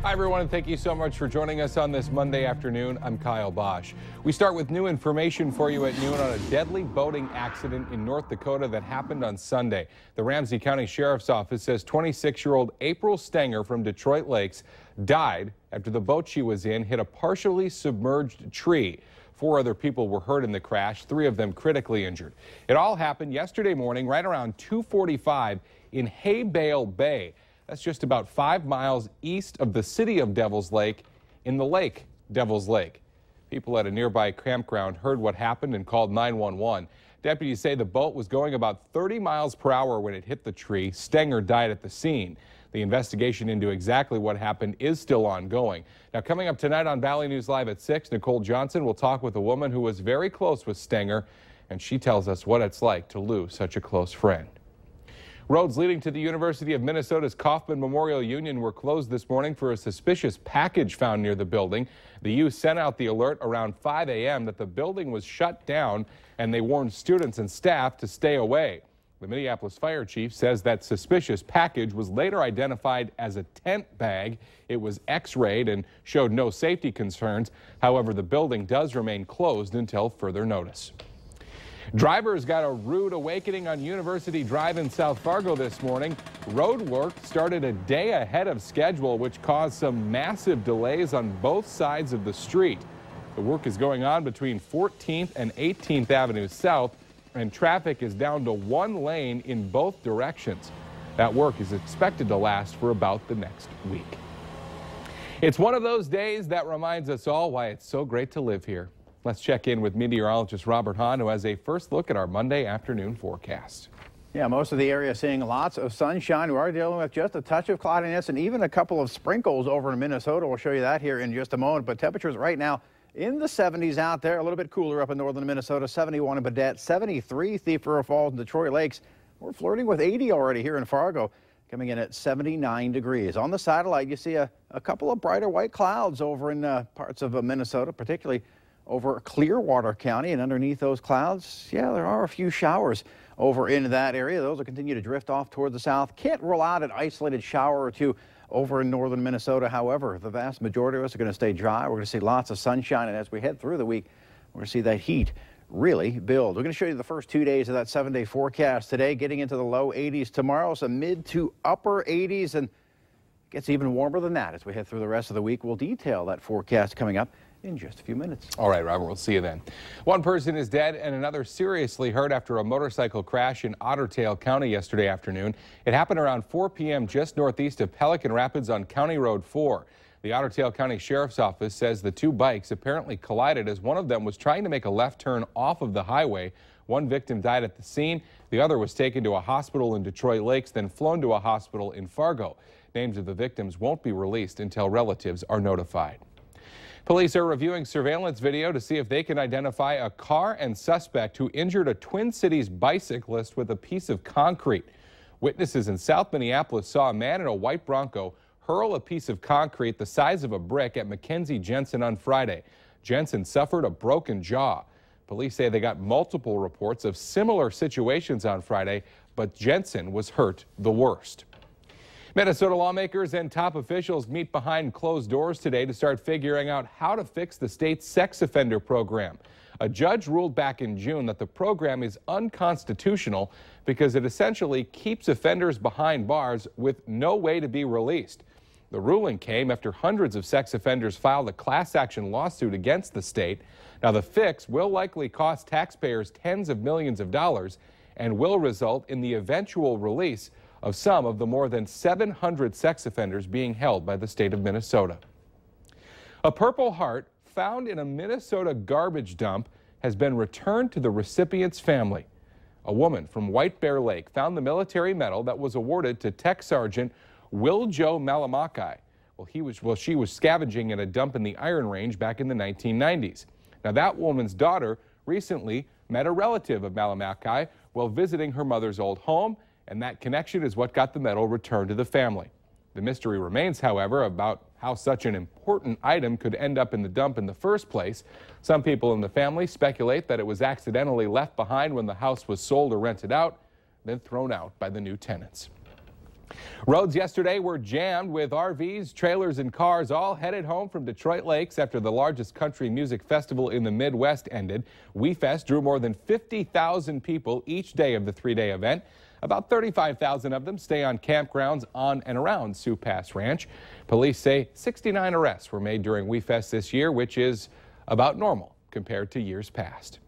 Hi, everyone, and thank you so much for joining us on this Monday afternoon. I'm Kyle Bosch. We start with new information for you at noon on a deadly boating accident in North Dakota that happened on Sunday. The Ramsey County Sheriff's Office says 26-year-old April Stenger from Detroit Lakes died after the boat she was in hit a partially submerged tree. 4 other people were hurt in the crash, 3 of them critically injured. It all happened yesterday morning right around 2:45 in Haybale Bay. That's just about 5 miles east of the city of Devil's Lake in the lake, Devil's Lake. People at a nearby campground heard what happened and called 911. Deputies say the boat was going about 30 miles per hour when it hit the tree. Stenger died at the scene. The investigation into exactly what happened is still ongoing. Now, coming up tonight on Valley News Live at 6, Nicole Johnson will talk with a woman who was very close with Stenger, and she tells us what it's like to lose such a close friend. Roads leading to the University of Minnesota's Kauffman Memorial Union were closed this morning for a suspicious package found near the building. The U sent out the alert around 5 a.m. that the building was shut down, and they warned students and staff to stay away. The Minneapolis fire chief says that suspicious package was later identified as a tent bag. It was x-rayed and showed no safety concerns. However, the building does remain closed until further notice. Drivers got a rude awakening on University Drive in South Fargo this morning. Road work started a day ahead of schedule, which caused some massive delays on both sides of the street. The work is going on between 14th and 18th Avenue South, and traffic is down to 1 lane in both directions. That work is expected to last for about the next week. It's one of those days that reminds us all why it's so great to live here. Let's check in with meteorologist Robert Hahn, who has a first look at our Monday afternoon forecast. Yeah, most of the area seeing lots of sunshine. We are dealing with just a touch of cloudiness and even a couple of sprinkles over in Minnesota. We'll show you that here in just a moment. But temperatures right now in the 70s out there, a little bit cooler up in northern Minnesota, 71 in Baudette, 73 Thief River Falls and Detroit Lakes. We're flirting with 80 already here in Fargo, coming in at 79 degrees. On the satellite, you see a couple of brighter white clouds over in parts of Minnesota, particularly over Clearwater County, and underneath those clouds, yeah, there are a few showers over in that area. Those will continue to drift off toward the south. Can't rule out an isolated shower or two over in northern Minnesota. However, the vast majority of us are going to stay dry. We're going to see lots of sunshine, and as we head through the week, we're going to see that heat really build. We're going to show you the first 2 days of that 7-day forecast today, getting into the low 80s tomorrow, some mid to upper 80s, and it gets even warmer than that as we head through the rest of the week. We'll detail that forecast coming up in just a few minutes. All right, Robert, we'll see you then. 1 person is dead and another seriously hurt after a motorcycle crash in Otter Tail County yesterday afternoon. It happened around 4 p.m. just northeast of Pelican Rapids on County Road 4. The Otter Tail County Sheriff's Office says the 2 bikes apparently collided as one of them was trying to make a left turn off of the highway. 1 victim died at the scene. The other was taken to a hospital in Detroit Lakes, then flown to a hospital in Fargo. Names of the victims won't be released until relatives are notified. Police are reviewing surveillance video to see if they can identify a car and suspect who injured a Twin Cities bicyclist with a piece of concrete. Witnesses in South Minneapolis saw a man in a white Bronco hurl a piece of concrete the size of a brick at Mackenzie Jensen on Friday. Jensen suffered a broken jaw. Police say they got multiple reports of similar situations on Friday, but Jensen was hurt the worst. Minnesota lawmakers and top officials meet behind closed doors today to start figuring out how to fix the state's sex offender program. A judge ruled back in June that the program is unconstitutional because it essentially keeps offenders behind bars with no way to be released. The ruling came after hundreds of sex offenders filed a class action lawsuit against the state. Now, the fix will likely cost taxpayers tens of millions of dollars and will result in the eventual release of some of the more than 700 sex offenders being held by the state of Minnesota. A Purple Heart found in a Minnesota garbage dump has been returned to the recipient's family. A woman from White Bear Lake found the military medal that was awarded to Tech Sergeant Will Joe Malamakai. She was scavenging in a dump in the Iron Range back in the 1990s. Now, that woman's daughter recently met a relative of Malamakai while visiting her mother's old home, and that connection is what got the medal returned to the family. The mystery remains, however, about how such an important item could end up in the dump in the first place. Some people in the family speculate that it was accidentally left behind when the house was sold or rented out, then thrown out by the new tenants. Roads yesterday were jammed with RVs, trailers, and cars all headed home from Detroit Lakes after the largest country music festival in the Midwest ended. WeFest drew more than 50,000 people each day of the three-day event. About 35,000 of them stay on campgrounds on and around Sioux Pass Ranch. Police say 69 arrests were made during WeFest this year, which is about normal compared to years past.